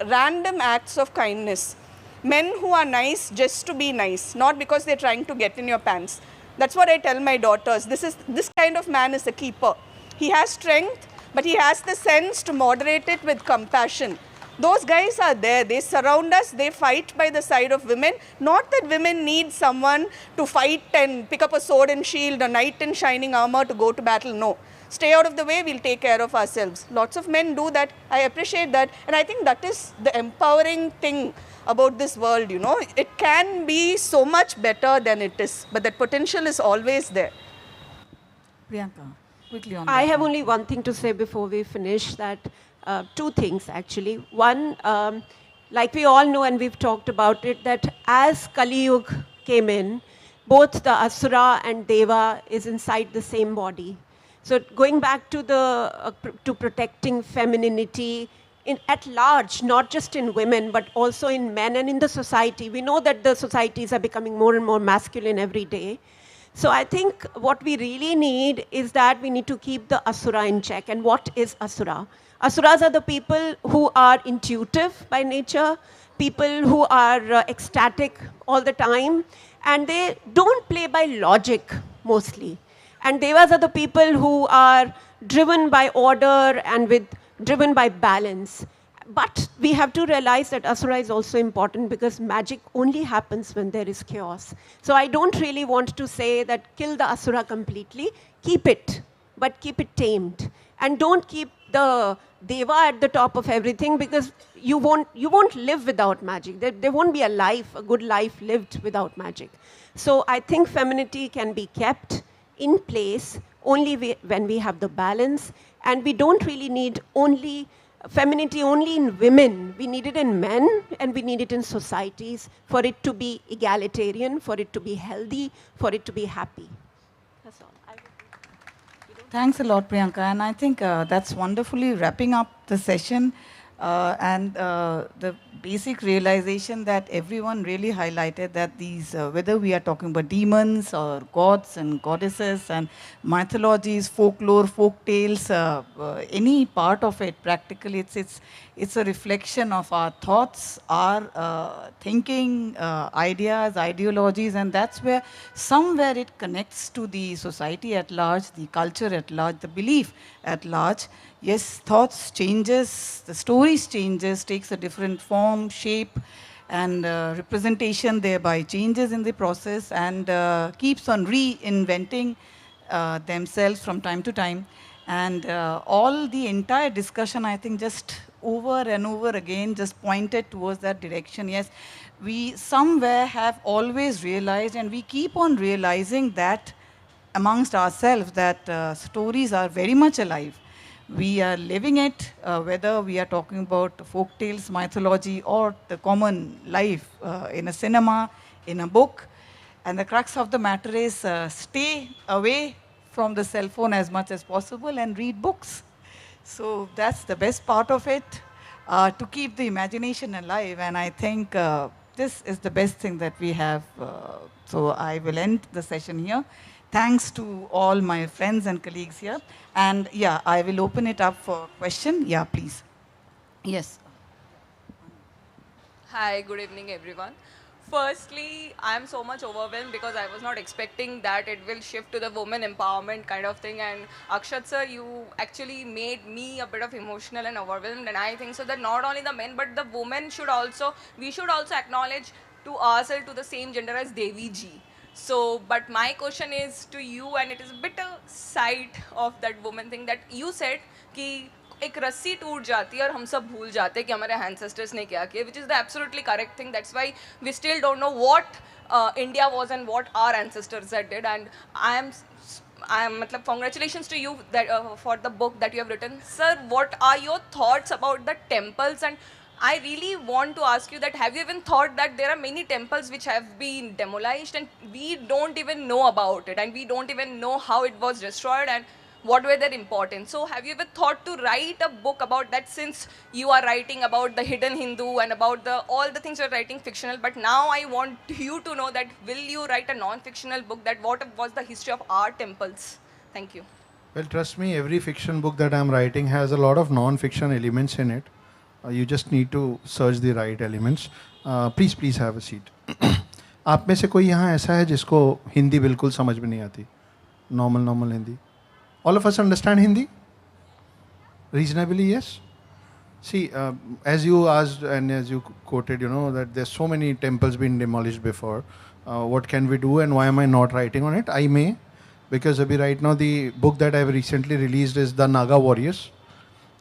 Speaker 4: random acts of kindness. Men who are nice just to be nice, not because they're trying to get in your pants. That's what I tell my daughters. This kind of man is a keeper. He has strength, but he has the sense to moderate it with compassion. Those guys are there. They surround us. They fight by the side of women. Not that women need someone to fight and pick up a sword and shield, a knight in shining armor to go to battle. No. Stay out of the way. We'll take care of ourselves. Lots of men do that. I appreciate that. And I think that is the empowering thing about this world, It can be so much better than it is. But that potential is always there.
Speaker 1: Priyanka, quickly on that.
Speaker 5: I have only one thing to say before we finish, that two things actually. One, like we all know and we've talked about it, that as Kali Yuga came in, both the Asura and Deva is inside the same body. So going back to to protecting femininity at large, not just in women, but also in men and in the society. We know that the societies are becoming more and more masculine every day. So I think what we really need is that we need to keep the Asura in check. And what is Asura? Asuras are the people who are intuitive by nature, people who are ecstatic all the time, and they don't play by logic mostly. And Devas are the people who are driven by order and driven by balance. But we have to realize that Asura is also important because magic only happens when there is chaos. So I don't really want to say that kill the Asura completely. Keep it, but keep it tamed. And don't keep the Deva at the top of everything, because you won't live without magic. There won't be a good life lived without magic. So I think femininity can be kept in place only when we have the balance. And we don't really need femininity only in women. We need it in men and we need it in societies for it to be egalitarian, for it to be healthy, for it to be happy. That's all.
Speaker 1: Thanks a lot, Priyanka. And I think that's wonderfully wrapping up the session. And the basic realization that everyone really highlighted that these, whether we are talking about demons or gods and goddesses and mythologies, folklore, folk tales, any part of it, practically, it's a reflection of our thoughts, our thinking, ideas, ideologies, and that's where somewhere it connects to the society at large, the culture at large, the belief at large. Yes, thoughts changes, the stories changes, takes a different form, shape, and representation thereby changes in the process, and keeps on reinventing themselves from time to time. And all the entire discussion, I think, just over and over again, just pointed towards that direction. Yes, we somewhere have always realized, and we keep on realizing that amongst ourselves, that stories are very much alive. We are living it, whether we are talking about folk tales, mythology, or the common life in a cinema, in a book. And the crux of the matter is stay away from the cell phone as much as possible and read books. So that's the best part of it, to keep the imagination alive. And I think this is the best thing that we have. So I will end the session here. Thanks to all my friends and colleagues here. And yeah, I will open it up for question. Yeah, please. Yes.
Speaker 6: Hi, good evening, everyone. Firstly, I'm so much overwhelmed because I was not expecting that it will shift to the women empowerment kind of thing. And Akshat sir, you actually made me a bit of emotional and overwhelmed. And I think so that not only the men, but the women should also, we should also acknowledge to ourselves to the same gender as Devi ji. So, but my question is to you, and it is a bit a side of that woman thing that you said कि एक रस्सी टूट जाती है और हम सब भूल जाते हैं कि हमारे ancestors ने क्या किया, which is the absolutely correct thing. That's why we still don't know what India was and what our ancestors had did. And मतलब congratulations to you that for the book that you have written, sir. What are your thoughts about the temples? And I really want to ask you that have you even thought that there are many temples which have been demolished and we don't even know about it, and we don't even know how it was destroyed and what were their importance? So have you ever thought to write a book about that, since you are writing about the hidden Hindu and about all the things you're writing fictional, but now I want you to know that will you write a non-fictional book that what was the history of our temples? Thank you.
Speaker 3: Well, trust me, every fiction book that I'm writing has a lot of non-fiction elements in it. You just need to search the right elements. Please have a seat. आप में से कोई यहाँ ऐसा है जिसको हिंदी बिल्कुल समझ में नहीं आती? Normal Hindi. All of us understand Hindi? Reasonably, yes. See, as you asked and as you quoted, that there's so many temples been demolished before. What can we do, and why am I not writing on it? I may, because right now the book that I've recently released is The Naga Warriors.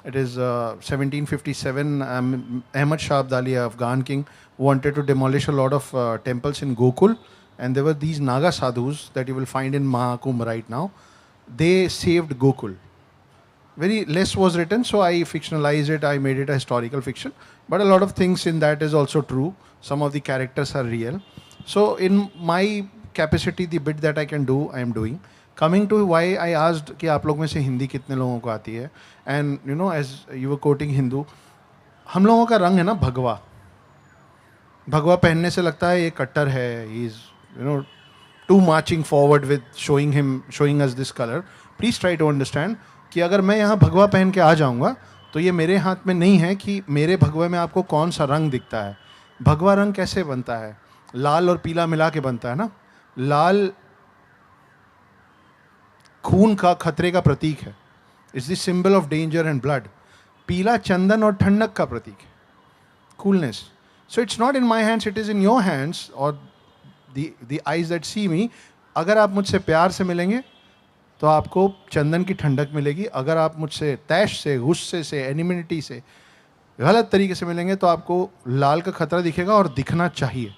Speaker 3: It is 1757. Ahmad Shah Abdali, Afghan king, wanted to demolish a lot of temples in Gokul, and there were these Naga sadhus that you will find in Mahakumbh right now. They saved Gokul. Very less was written, so I fictionalized it. I made it a historical fiction, but a lot of things in that is also true. Some of the characters are real. So in my capacity, the bit that I can do, I am doing. Coming to why I asked कि आप लोग में से हिंदी कितने लोगों को आती है, and as you were quoting Hindu, हम लोगों का रंग है ना भगवा. भगवा पहनने से लगता है ये कट्टर है. He is too marching forward with showing us this color. Please try to understand कि अगर मैं यहाँ भगवा पहन के आ जाऊँगा तो ये मेरे हाथ में नहीं है कि मेरे भगवे में आपको कौन सा रंग दिखता है. भगवा रंग कैसे बनता है? लाल और पीला मिला के बनता है ना. लाल खून का खतरे का प्रतीक है. It's the symbol of danger and blood. पीला चंदन और ठंडक का प्रतीक है, coolness. So it's not in my hands, it is in your hands और the eyes that see me. अगर आप मुझसे प्यार से मिलेंगे तो आपको चंदन की ठंडक मिलेगी. अगर आप मुझसे तैश से, गुस्से से, एनिमिटी से, गलत तरीके से मिलेंगे तो आपको लाल का खतरा दिखेगा, और दिखना चाहिए.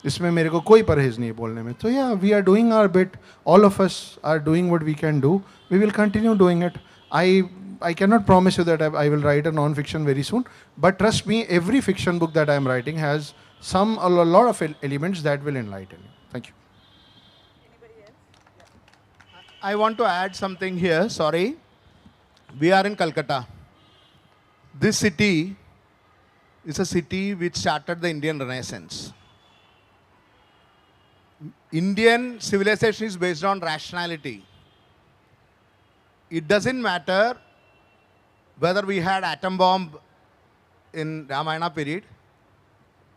Speaker 3: इसमें मेरे को कोई परहेज नहीं है बोलने में. तो yeah we are doing our bit. All of us are doing what we can do. We will continue doing it. I cannot promise you that I will write a non-fiction very soon, but trust me, every fiction book that I am writing has a lot of elements that will enlighten you. Thank you.
Speaker 1: Anybody else?
Speaker 2: I want to add something here. Sorry. We are in Kolkata. This city is a city which started the Indian Renaissance. Indian civilization is based on rationality. It doesn't matter whether we had atom bomb in Ramayana period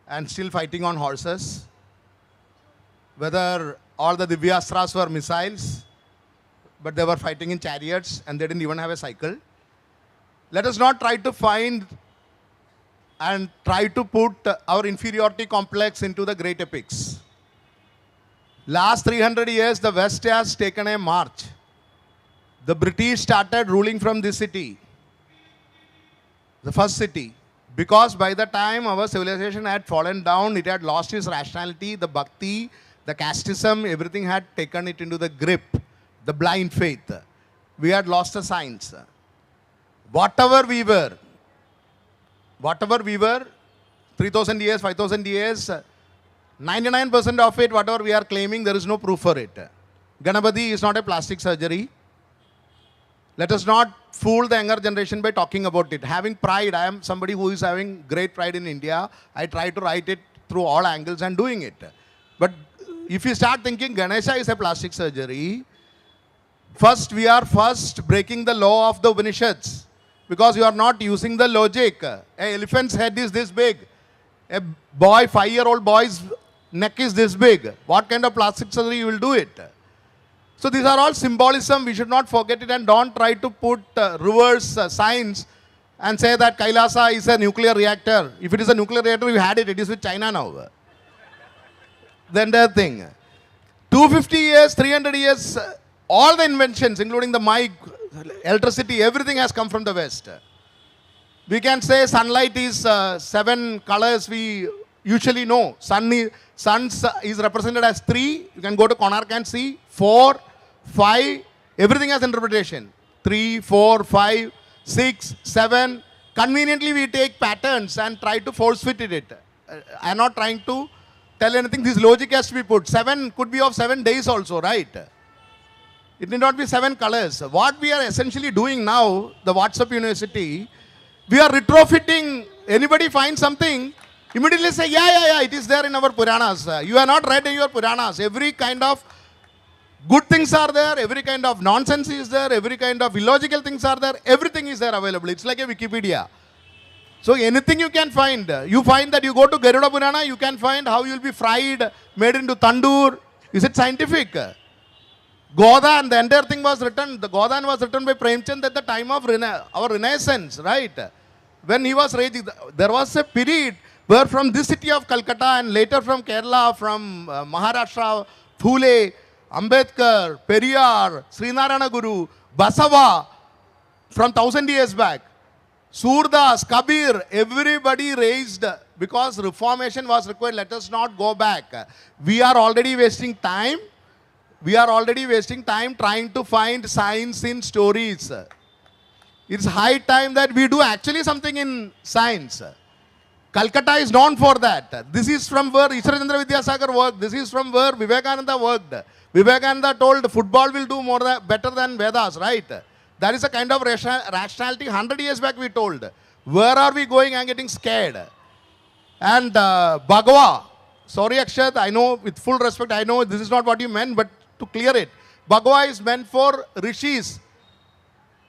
Speaker 2: and still fighting on horses, whether all the Divyastras were missiles, but they were fighting in chariots and they didn't even have a cycle. Let us not try to find and try to put our inferiority complex into the great epics. Last 300 years, the West has taken a march. The British started ruling from this city, the first city, because by the time our civilization had fallen down, it had lost its rationality, the bhakti, the casteism, everything had taken it into the grip, the blind faith. We had lost the science. Whatever we were, 3,000 years, 5,000 years, 99% of it, whatever we are claiming, there is no proof for it. Ganapati is not a plastic surgery. Let us not fool the younger generation by talking about it. Having pride, I am somebody who is having great pride in India. I try to write it through all angles and doing it. But if you start thinking Ganesha is a plastic surgery, we are breaking the law of the Upanishads because you are not using the logic. An elephant's head is this big. A boy, 5-year-old boy's neck is this big. What kind of plastic surgery you will do it? So these are all symbolism. We should not forget it and don't try to put reverse science and say that Kailasa is a nuclear reactor. If it is a nuclear reactor, we had it. It is with China now. The entire thing. 250 years, 300 years, all the inventions, including the mic, electricity, everything has come from the West. We can say sunlight is 7 colors we usually know. Sun is represented as 3. You can go to Konark and see 4, 5. Everything has interpretation. 3, 4, 5, 6, 7. Conveniently we take patterns and try to force fit it. I am not trying to tell anything. This logic has to be put. 7 could be of 7 days also, right? It need not be 7 colors. What we are essentially doing now, the WhatsApp University, we are retrofitting. Anybody finds something, immediately say, yeah, it is there in our Puranas. You are not read in your Puranas. Every kind of good things are there. Every kind of nonsense is there. Every kind of illogical things are there. Everything is there available. It's like a Wikipedia. So anything you can find. You find that you go to Garuda Purana, you can find how you will be fried, made into tandoor. Is it scientific? Godan, the entire thing was written, the Godan was written by Premchand at the time of our Renaissance, right? When he was raging, there was a period where from this city of Kolkata and later from Kerala, from Maharashtra, Phule, Ambedkar, Periyar, Srinarayana Guru, Basava, from 1,000 years back, Surdas, Kabir, everybody raised because reformation was required. Let us not go back. We are already wasting time. We are already wasting time trying to find science in stories. It's high time that we do actually something in science. Calcutta is known for that. This is from where Ishwar Chandra Vidyasagar worked. This is from where Vivekananda worked. Vivekananda told football will do better than Vedas, right? That is a kind of rationality 100 years back we told. Where are we going and getting scared? And Bhagava, sorry Akshat, I know with full respect, I know this is not what you meant, but to clear it, Bhagava is meant for rishis,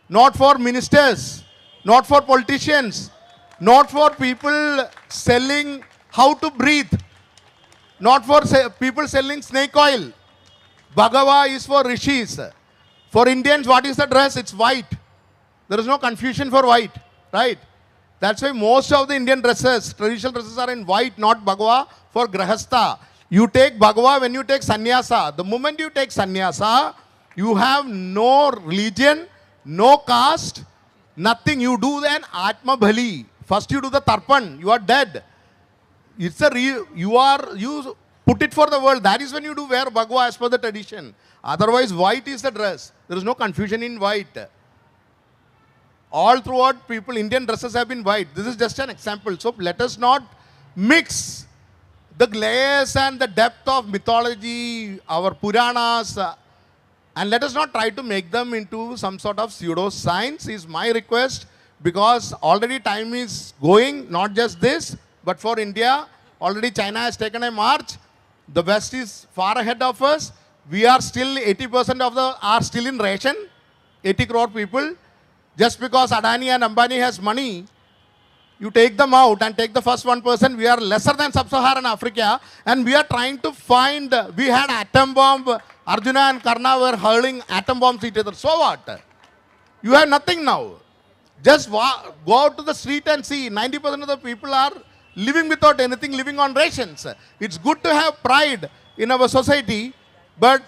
Speaker 2: not for ministers, not for politicians, not for people selling how to breathe, not for people selling snake oil. Bhagava is for rishis. For Indians, what is the dress? It's white. There is no confusion for white, right? That's why most of the Indian dresses, traditional dresses are in white, not Bhagava, for Grahastha. You take Bhagava when you take sannyasa. The moment you take sannyasa, you have no religion, no caste, nothing. You do then Atma Bhali. First you do the Tarpan, you are dead. It's you put it for the world. That is when you do wear Bhagava as per the tradition. Otherwise, white is the dress. There is no confusion in white. All throughout people, Indian dresses have been white. This is just an example. So let us not mix the layers and the depth of mythology, our Puranas, and let us not try to make them into some sort of pseudo-science is my request. because already time is going, not just this, but for India, already China has taken a march. The West is far ahead of us. We are still 80% of the are still in ration, 80 crore people. Just because Adani and Ambani has money, you take them out and take the first 1%, we are lesser than sub-Saharan Africa, and we are trying to find, we had atom bomb, Arjuna and Karna were hurling atom bombs at each other. So what? You have nothing now. Just go out to the street and see, 90% of the people are living without anything, living on rations. It's good to have pride in our society, but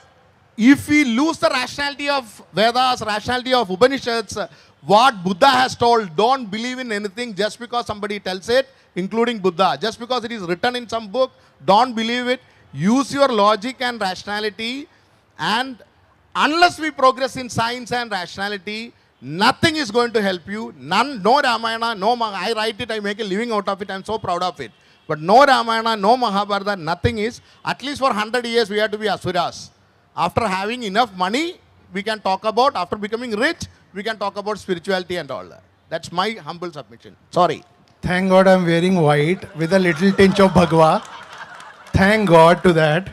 Speaker 2: if we lose the rationality of Vedas, rationality of Upanishads, what Buddha has told, don't believe in anything just because somebody tells it, including Buddha. Just because it is written in some book, don't believe it. Use your logic and rationality, and unless we progress in science and rationality, nothing is going to help you. None, no Ramayana, no I write it, I make a living out of it, I'm so proud of it. But no Ramayana, no Mahabharata, nothing is. At least for 100 years we have to be Asuras. After having enough money, we can talk about, after becoming rich, we can talk about spirituality and all that. That's my humble submission. Sorry.
Speaker 3: Thank God I'm wearing white with a little tinge of Bhagwa. Thank God to that.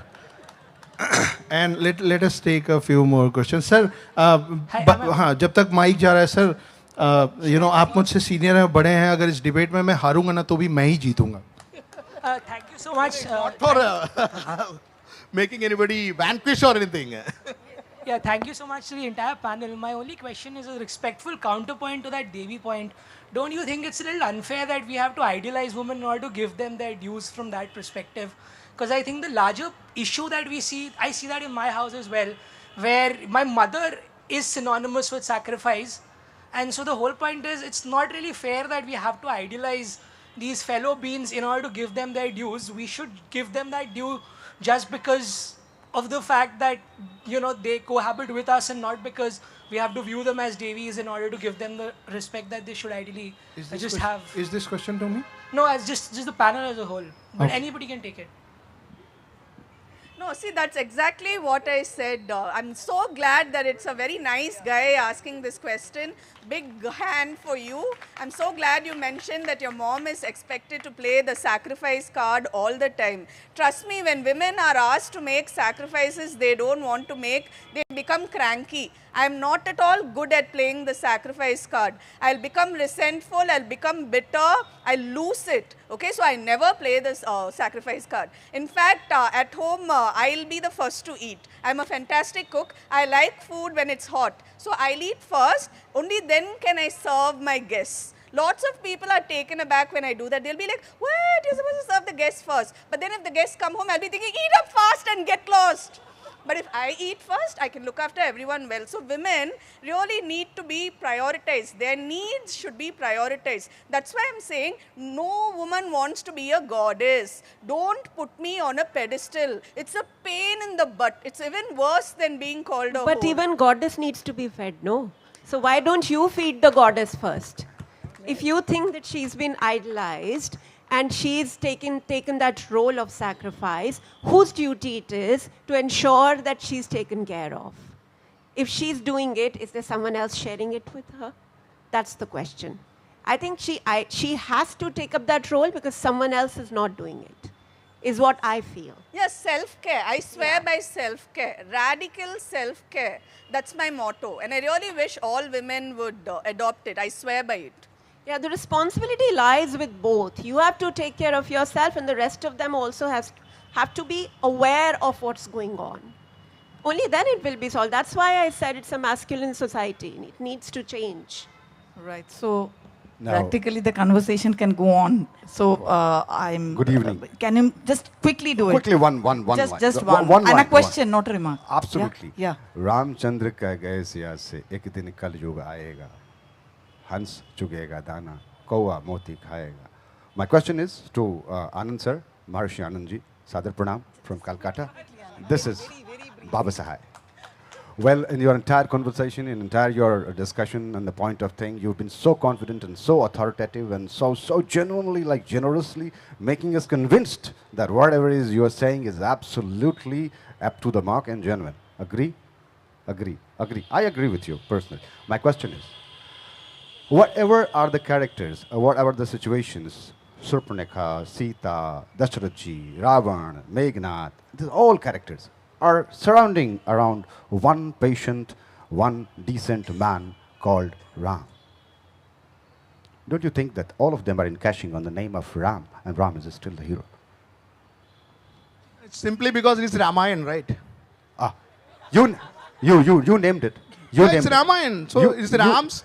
Speaker 3: And let us take a few more questions. Sir, हाँ जब तक mic जा रहा है sir, आप मुझसे senior हैं, बड़े हैं, अगर इस डिबेट में मैं हारूंगा ना तो भी मैं ही जीतूंगा.
Speaker 7: Thank you so much.
Speaker 2: Not for making anybody vanquish or anything.
Speaker 7: Yeah, thank you so much to the entire panel. My only question is a respectful counterpoint to that Devi point. Don't you think it's a little unfair that we have to idealize women in order to give them their dues from that perspective? Because I think the larger issue that we see, I see that in my house as well, where my mother is synonymous with sacrifice. And so the whole point is, it's not really fair that we have to idealize these fellow beings in order to give them their dues. We should give them that due just because of the fact that, they cohabit with us, and not because we have to view them as Devis in order to give them the respect that they should ideally just have.
Speaker 3: Is this question to me?
Speaker 7: No, as just the panel as a whole. But anybody can take it.
Speaker 4: No, see, that's exactly what I said. I'm so glad that it's a very nice guy asking this question. Big hand for you. I'm so glad you mentioned that your mom is expected to play the sacrifice card all the time. Trust me, when women are asked to make sacrifices they don't want to make, they become cranky. I'm not at all good at playing the sacrifice card. I'll become resentful, I'll become bitter, I'll lose it. Okay, so I never play this sacrifice card. In fact, at home, I'll be the first to eat. I'm a fantastic cook. I like food when it's hot. So I'll eat first, only then can I serve my guests. Lots of people are taken aback when I do that. They'll be like, what, you're supposed to serve the guests first. But then if the guests come home, I'll be thinking, eat up fast and get lost. But if I eat first, I can look after everyone well. So women really need to be prioritized. Their needs should be prioritized. That's why I'm saying no woman wants to be a goddess. Don't put me on a pedestal. It's a pain in the butt. It's even worse than being called a
Speaker 5: But
Speaker 4: whore.
Speaker 5: even goddess needs to be fed, no? So why don't you feed the goddess first? If you think that she's been idolized, and she's taken that role of sacrifice, whose duty it is to ensure that she's taken care of? If she's doing it, is there someone else sharing it with her? That's the question. I think she has to take up that role because someone else is not doing it, is what I feel.
Speaker 4: Yes, self-care. I swear by self-care. Radical self-care. That's my motto. And I really wish all women would adopt it. I swear by it.
Speaker 5: Yeah, the responsibility lies with both. You have to take care of yourself, and the rest of them also have to be aware of what's going on. Only then it will be solved. That's why I said it's a masculine society. It needs to change.
Speaker 1: Right. So
Speaker 8: Now-
Speaker 1: practically the conversation can go on. So I'm.
Speaker 8: Good evening.
Speaker 1: Can you just quickly do
Speaker 8: Quickly,
Speaker 1: it?
Speaker 8: one
Speaker 1: Just
Speaker 8: line.
Speaker 1: one. And a
Speaker 8: line,
Speaker 1: question, not a remark.
Speaker 8: Absolutely.
Speaker 1: Yeah.
Speaker 8: Ramchandra कह गए सिया से एक दिन कल युग आएगा हंस चुगेगा दाना कौवा मोती खाएगा. My question is to Anand sir, Maharshi Anand ji, Sadar Pranam from Kolkata. This is Baba Sahai. Well, in your entire conversation, in entire your discussion and the point of thing, you've been so confident and so authoritative and so genuinely, like generously, making us convinced that whatever it is you are saying is absolutely up to the mark and genuine. Agree? Agree. Agree. I agree with you personally. My question is, whatever are the characters, whatever the situations, Surpanekha, Sita, Dasharathji, Ravan, Meghnad, these all characters are surrounding around one patient, one decent man called Ram. Don't you think that all of them are encashing on the name of Ram, and Ram is still the hero?
Speaker 2: It's simply because it is Ramayana, right?
Speaker 8: Ah, you named it. You
Speaker 2: Yeah,
Speaker 8: named
Speaker 2: it's
Speaker 8: it.
Speaker 2: Ramayana. So it's Ram's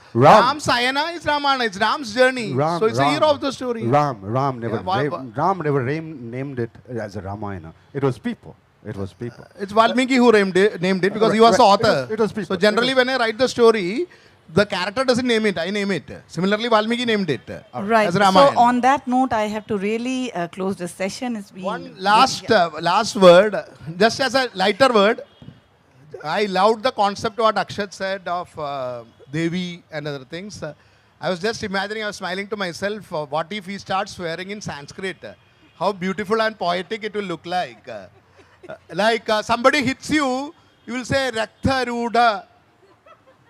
Speaker 2: Sayana is Ramayana. It's Ram's journey. So it's the hero of the story.
Speaker 8: Ram never,
Speaker 2: Yeah,
Speaker 8: named it as a Ramayana. It was people. It was people.
Speaker 2: It's Valmiki who named it because he was the author.
Speaker 8: It was people.
Speaker 2: So generally when I write the story, the character doesn't name it, I name it. Similarly, Valmiki named it
Speaker 1: Right.
Speaker 2: as
Speaker 1: So
Speaker 2: Ramayana.
Speaker 1: on that note, I have to really close this session. It's been
Speaker 2: One last word, just as a lighter word. I loved the concept what Akshat said of Devi and other things. I was just imagining, I was smiling to myself, what if he starts swearing in Sanskrit? How beautiful and poetic it will look like. Somebody hits you, you will say Raktha Ruda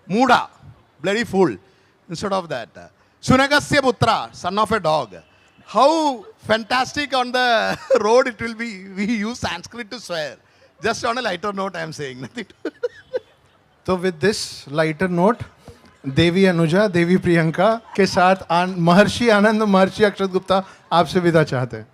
Speaker 2: Muda, bloody fool, instead of that. Sunagasya Putra, son of a dog. How fantastic on the road it will be. We use Sanskrit to swear. Just on a lighter note, I am saying nothing.
Speaker 3: So with this lighter note, देवी अनुजा, देवी प्रियंका के साथ महर्षि आनंद, महर्षि अक्षत गुप्ता आपसे विदा चाहते हैं.